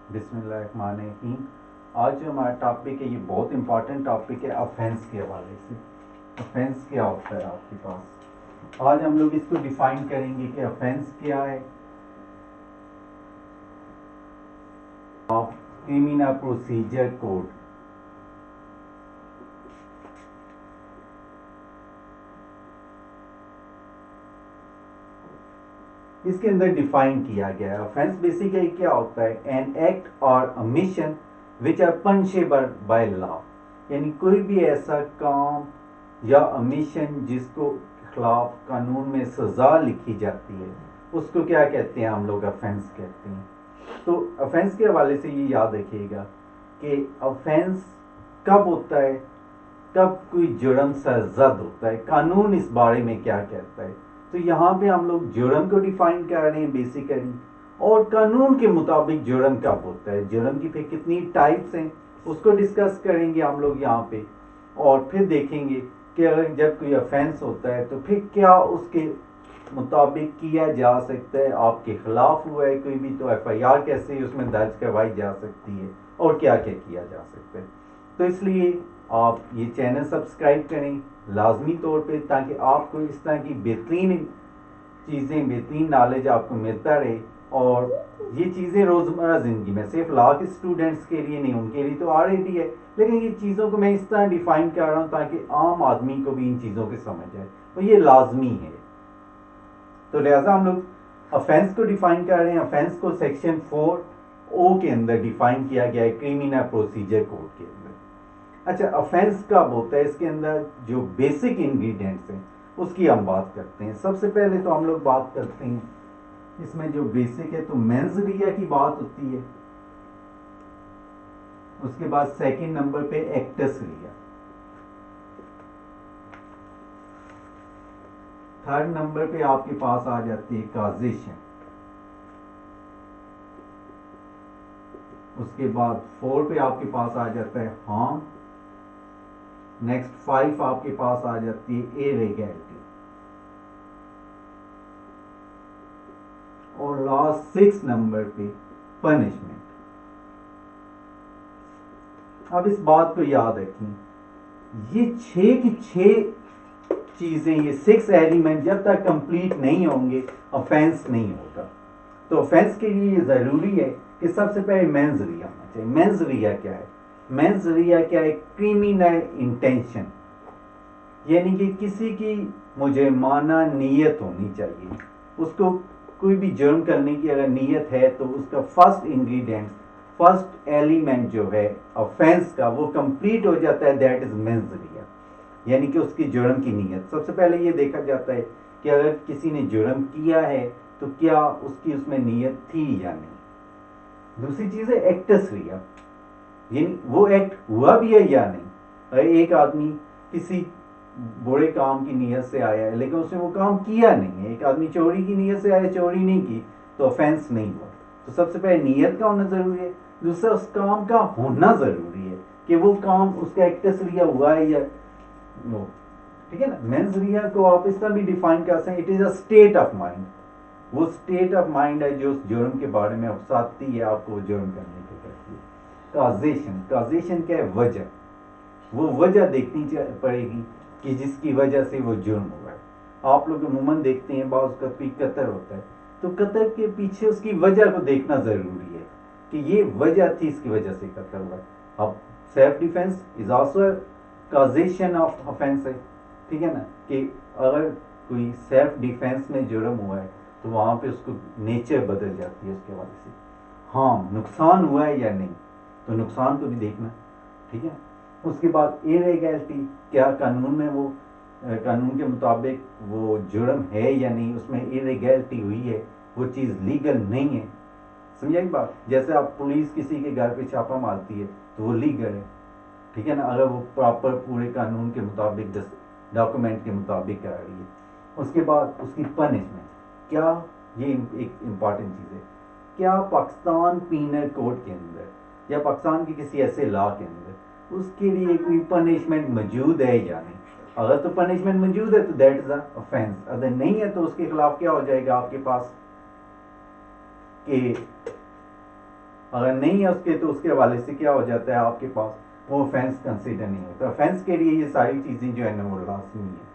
बिस्मिल्लाहिर्रहमानिर्रहीम। आज जो हमारा टॉपिक है ये बहुत इंपॉर्टेंट टॉपिक है ऑफेंस के हवाले से। ऑफेंस क्या होता है आपके पास, आज हम लोग इसको डिफाइन करेंगे कि ऑफेंस क्या है। ऑफ क्रिमिनल प्रोसीजर कोड, इसके अंदर डिफाइन किया गया है। ऑफेंस बेसिकली क्या होता है, एन एक्ट और omission which are punishable by law, यानी कोई भी ऐसा काम या अमिशन जिसको खिलाफ कानून में सजा लिखी जाती है उसको क्या कहते हैं, हम लोग ऑफेंस कहते हैं। तो ऑफेंस के हवाले से ये याद रखिएगा कि ऑफेंस कब होता है, कब कोई जुर्म सरजद होता है, कानून इस बारे में क्या कहता है। तो यहाँ पे हम लोग जुर्म को डिफाइन कर रहे हैं बेसिकली, और कानून के मुताबिक जुर्म कब होता है, जुर्म की फिर कितनी टाइप्स हैं उसको डिस्कस करेंगे हम लोग यहाँ पे। और फिर देखेंगे कि अगर जब कोई ऑफेंस होता है तो फिर क्या उसके मुताबिक किया जा सकता है। आपके खिलाफ हुआ है कोई भी तो FIR कैसे उसमें दर्ज करवाई जा सकती है और क्या क्या किया जा सकता है। तो इसलिए आप ये चैनल सब्सक्राइब करें लाजमी तौर पे, ताकि आपको इस तरह की बेहतरीन चीज़ें, बेहतरीन नॉलेज आपको मिलता रहे। और ये चीज़ें रोज़मर्रा ज़िंदगी में सिर्फ लॉ के स्टूडेंट्स के लिए नहीं, उनके लिए तो ऑलरेडी है, लेकिन ये चीज़ों को मैं इस तरह डिफाइन कर रहा हूँ ताकि आम आदमी को भी इन चीज़ों की समझ आए, तो ये लाजमी है। तो लिहाजा हम लोग ऑफेंस को डिफाइन कर रहे हैं। ऑफेंस को सेक्शन 4O के अंदर डिफाइन किया गया है, क्रिमिनल प्रोसीजर कोड के अंदर। अच्छा, ऑफेंस कब होता है, इसके अंदर जो बेसिक इंग्रेडिएंट्स हैं उसकी हम बात करते हैं। सबसे पहले तो हम लोग बात करते हैं इसमें जो बेसिक है, तो मेंस रिया की बात होती है। उसके बाद सेकंड नंबर पे एक्टस रिया, थर्ड नंबर पे आपके पास आ जाती है काजेशन, उसके बाद 4 पे आपके पास आ जाता है हार्म, नेक्स्ट 5 आपके पास आ जाती है इरेगुलरिटी, और लास्ट 6 नंबर पे पनिशमेंट। अब इस बात को याद रखें, ये 6 की 6 चीजें, ये 6 एलिमेंट जब तक कंप्लीट नहीं होंगे ऑफेंस नहीं होगा। तो ऑफेंस के लिए ये जरूरी है कि सबसे पहले मेंस रिया होना चाहिए। मेंस रिया क्या है, मेंस रिया क्या है, क्रिमिनल इंटेंशन, यानी कि किसी की मुजरिमाना नीयत होनी चाहिए। उसको कोई भी जुर्म करने की अगर नीयत है तो उसका फर्स्ट इंग्रेडिएंट, फर्स्ट एलिमेंट जो है ऑफेंस का वो कंप्लीट हो जाता है, दैट इज मेंस रिया, यानी कि उसकी जुर्म की नीयत। सबसे पहले ये देखा जाता है कि अगर किसी ने जुर्म किया है तो क्या उसकी उसमें नीयत थी या नहीं। दूसरी चीज है एक्टस रिया, यानी वो एक्ट हुआ भी है या नहीं। अगर एक आदमी किसी बुरे काम की नीयत से आया है लेकिन उसने वो काम किया नहीं है, एक आदमी चोरी की नीयत से आया, चोरी नहीं की, तो ऑफेंस नहीं हुआ। तो सबसे पहले नीयत का होना जरूरी है, दूसरा उस काम का होना जरूरी है कि वो काम उसका एक्टस रिया हुआ है या नो। ठीक है ना। मेंस रिया को आप इस तरह भी डिफाइन कर सकते हैं, it is a state of mind. वो स्टेट ऑफ माइंड है जो उस जुर्म के बारे में उकसाती है आपको वो जुर्म करने को करती है। काजेशन, काजेशन क्या है, वजह, वो वजह देखनी पड़ेगी कि जिसकी वजह से वो जुर्म हुआ है। आप लोग अमूमन देखते हैं बाज़ का कोई कत्ल होता है तो कत्ल के पीछे उसकी वजह को देखना जरूरी है कि ये वजह थी, इसकी वजह से कत्ल हुआ है। अब self defence is also causation of offence है। ठीक है ना, कि अगर कोई सेल्फ डिफेंस में जुर्म हुआ है तो वहां पे उसको नेचर बदल जाती है उसके वजह से। हाँ, नुकसान हुआ है या नहीं, तो नुकसान को भी देखना। ठीक है। उसके बाद इरेगुलरिटी, क्या कानून में वो कानून के मुताबिक वो जुर्म है या नहीं, उसमें इरेगुलरिटी हुई है, वो चीज़ लीगल नहीं है। समझिए बात, जैसे आप पुलिस किसी के घर पे छापा मारती है तो वो लीगल है। ठीक है ना, अगर वो प्रॉपर पूरे कानून के मुताबिक डॉक्यूमेंट के मुताबिक कर रही है। उसके बाद उसकी पनिशमेंट, क्या, ये एक इम्पॉर्टेंट चीज़ है, क्या पाकिस्तान पीनल कोड के अंदर या पाकिस्तान के किसी ऐसे लॉ के अंदर उसके लिए कोई पनिशमेंट मौजूद है या नहीं। अगर तो पनिशमेंट मौजूद है तो दैट इज ऑफेंस, अगर नहीं है तो उसके खिलाफ क्या हो जाएगा आपके पास कि اگر نہیں ہے اس کے تو اس کے حوالے سے کیا ہو جاتا ہے آپ کے پاس وہ offense کنسیڈر نہیں ہوتا. offense کے لیے یہ ساری چیزیں جو ہے نا وہ لازمی ہیں.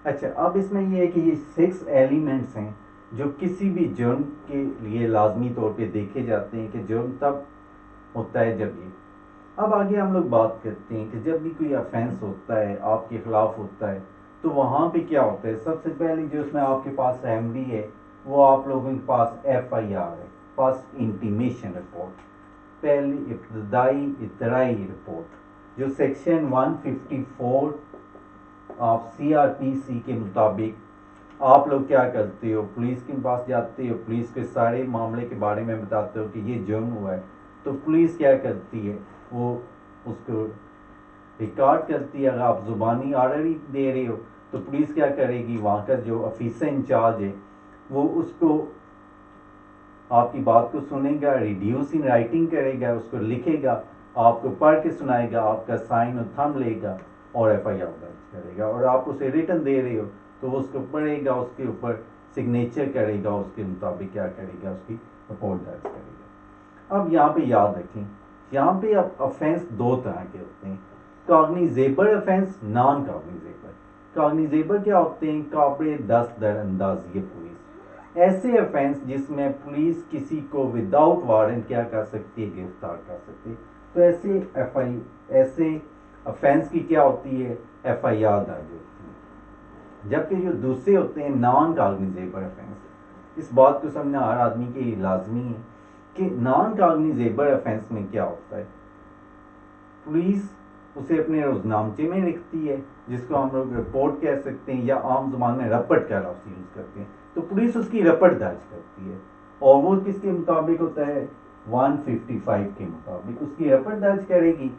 اچھا اب اس میں یہ ہے کہ یہ 6 ایلیمنٹس ہیں جو کسی بھی جرم کے لیے لازمی طور پہ دیکھے جاتے ہیں کہ جرم تب ہوتا ہے جب یہ. اب آگے ہم لوگ بات کرتے ہیں کہ جب بھی کوئی افینس ہوتا ہے آپ کے خلاف ہوتا ہے تو وہاں پہ کیا ہوتا ہے. سب سے پہلے جو اس میں آپ کے پاس ریمڈی ہے وہ آپ لوگوں کے پاس FIR ہے, فرسٹ انٹیمیشن رپورٹ, پہلی ابتدائی اطلاعی رپورٹ جو سیکشن 154 آپ CRPC کے مطابق آپ لوگ کیا کرتے ہو, پولیس کے پاس جاتے ہو, پولیس کے سارے معاملے کے بارے میں بتاتے ہو کہ یہ جرم ہوا ہے. تو پولیس کیا کرتی ہے وہ اس کو ریکارڈ کرتی ہے. اگر آپ زبانی آرڈر ہی دے رہے ہو تو پولیس کیا کرے گی, وہاں کا جو آفیسر انچارج ہے وہ اس کو آپ کی بات کو سنے گا, ریڈیوس ان رائٹنگ کرے گا, اس کو لکھے گا, آپ کو پڑھ کے سنائے گا, آپ کا سائن اور تھم لے گا اور FIR درج کرے گا. اور آپ اسے ریٹن دے رہے ہو تو وہ اس کو پڑھے گا, اس کے اوپر سگنیچر کرے گا, اس کے مطابق کیا کرے گا, اس کی رپورٹ درج کرے گا. اب یہاں پہ یاد رکھیں, یہاں پہ اب افینس 2 طرح کے ہوتے ہیں, کاگنیزیبل افینس, نان کاگنیزیبل. کاگنیزیبل کیا ہوتے ہیں, قابل دست در اندازی پولیس, ایسے افینس جس میں پولیس کسی کو وداؤٹ وارنٹ کیا کر سکتی ہے, گرفتار کر سکتی ہے. تو ایسے افینس کی کیا ہوتی ہے, FIR درج ہوتی ہے. جبکہ جو دوسرے ہوتے ہیں نان کاگنیزیبل افینس, اس بات کو سمجھنا ہر آدمی کے لیے لازمی ہے کہ نان کاگنیزیبل افینس میں کیا ہوتا ہے. پولیس اسے اپنے روزنامچے میں لکھتی ہے جس کو ہم لوگ رپورٹ کہہ سکتے ہیں, یا عام زبان میں رپٹ کا لفظ یوز کرتے ہیں. تو پولیس اس کی رپٹ درج کرتی ہے اور وہ کس کے مطابق ہوتا ہے, 155 کے مطابق اس کی رپٹ درج کرے گی.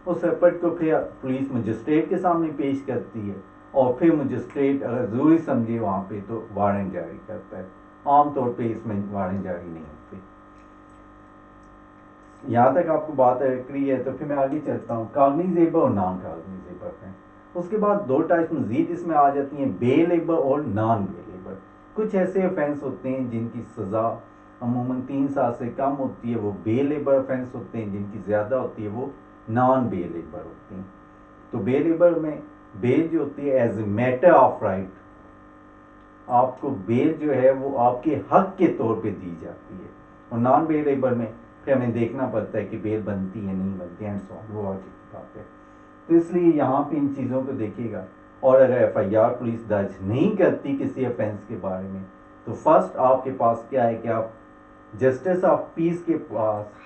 اس رپٹ کو پھر پولیس مجسٹریٹ کے سامنے پیش کرتی ہے اور پھر مجسٹریٹ اگر ضروری سمجھے وہاں پہ تو وارنٹ جاری کرتا ہے. عام طور پہ اس میں وارنٹ جاری نہیں ہوتے. یہاں تک آپ کو بات کلیئر ہے. تو پھر میں آگے چلتا ہوں, کاگنیزیبل اور نان کاگنیزیبل ہیں. اس کے بعد 2 ٹائپ مزید اس میں آ جاتی ہیں, بیلیبل اور نان بیلیبل. کچھ ایسے افینس ہوتے ہیں جن کی سزا عموماً 3 سال سے کم ہوتی ہے, وہ بیلیبل افینس ہوتے ہیں. جن کی زیادہ ہوتی ہے وہ نان بیلیبل ہوتے ہیں. تو بیلیبل میں بیل جو ہوتی ہے as a matter of right, آپ کو بیل جو ہے وہ آپ کے حق کے طور پہ دی جاتی ہے. اور نان بیلیبل میں پھر ہمیں دیکھنا پڑتا ہے کہ بیل بنتی ہے نہیں بنتی ہے, وہ اور کی بات ہے. تو اس لیے یہاں پہ ان چیزوں کو دیکھے گا. اور اگر FIR پولیس درج نہیں کرتی کسی افینس کے بارے میں تو فرسٹ آپ کے پاس کیا ہے کہ آپ جسٹس آف پیس کے پاس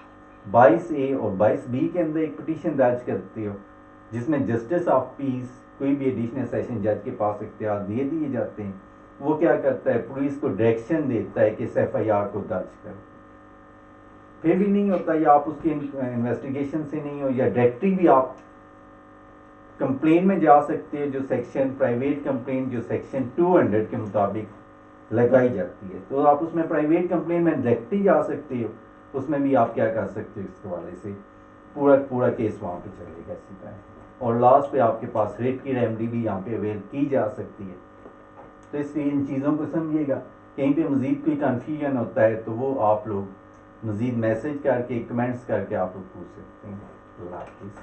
22A اور 22B کے اندر ایک پٹیشن درج کرتے ہو جس میں جسٹس آف پیس کوئی بھی ایڈیشنل سیشن جج کے پاس اختیار دے دیے جاتے ہیں. وہ کیا کرتا ہے, پولیس کو ڈائریکشن دیتا ہے کہ اس FIR کو درج کرو. پھر بھی نہیں ہوتا, یا آپ اس کی انویسٹیگیشن سے نہیں ہو, یا ڈائریکٹری بھی آپ کمپلین میں جا سکتے ہیں جو سیکشن پرائیویٹ کمپلین جو سیکشن 200 کے مطابق لگائی جاتی ہے. تو آپ اس میں پرائیویٹ کمپلین میں ڈائریکٹری جا سکتے ہو, اس میں بھی آپ کیا کر سکتے ہو, اس حوالے سے پورا کیس وہاں پہ چلے گا سیدھا. اور لاسٹ پہ آپ کے پاس ریٹ کی ریمڈی بھی یہاں پہ اویل کی جا سکتی ہے. تو اس لیے ان چیزوں کو سمجھیے گا. کہیں پہ مزید کوئی کنفیوژن ہوتا ہے تو وہ آپ لوگ مزید میسج کر کے کمنٹس کر کے آپ لوگ پوچھ سکتے ہیں. اللہ حافظ.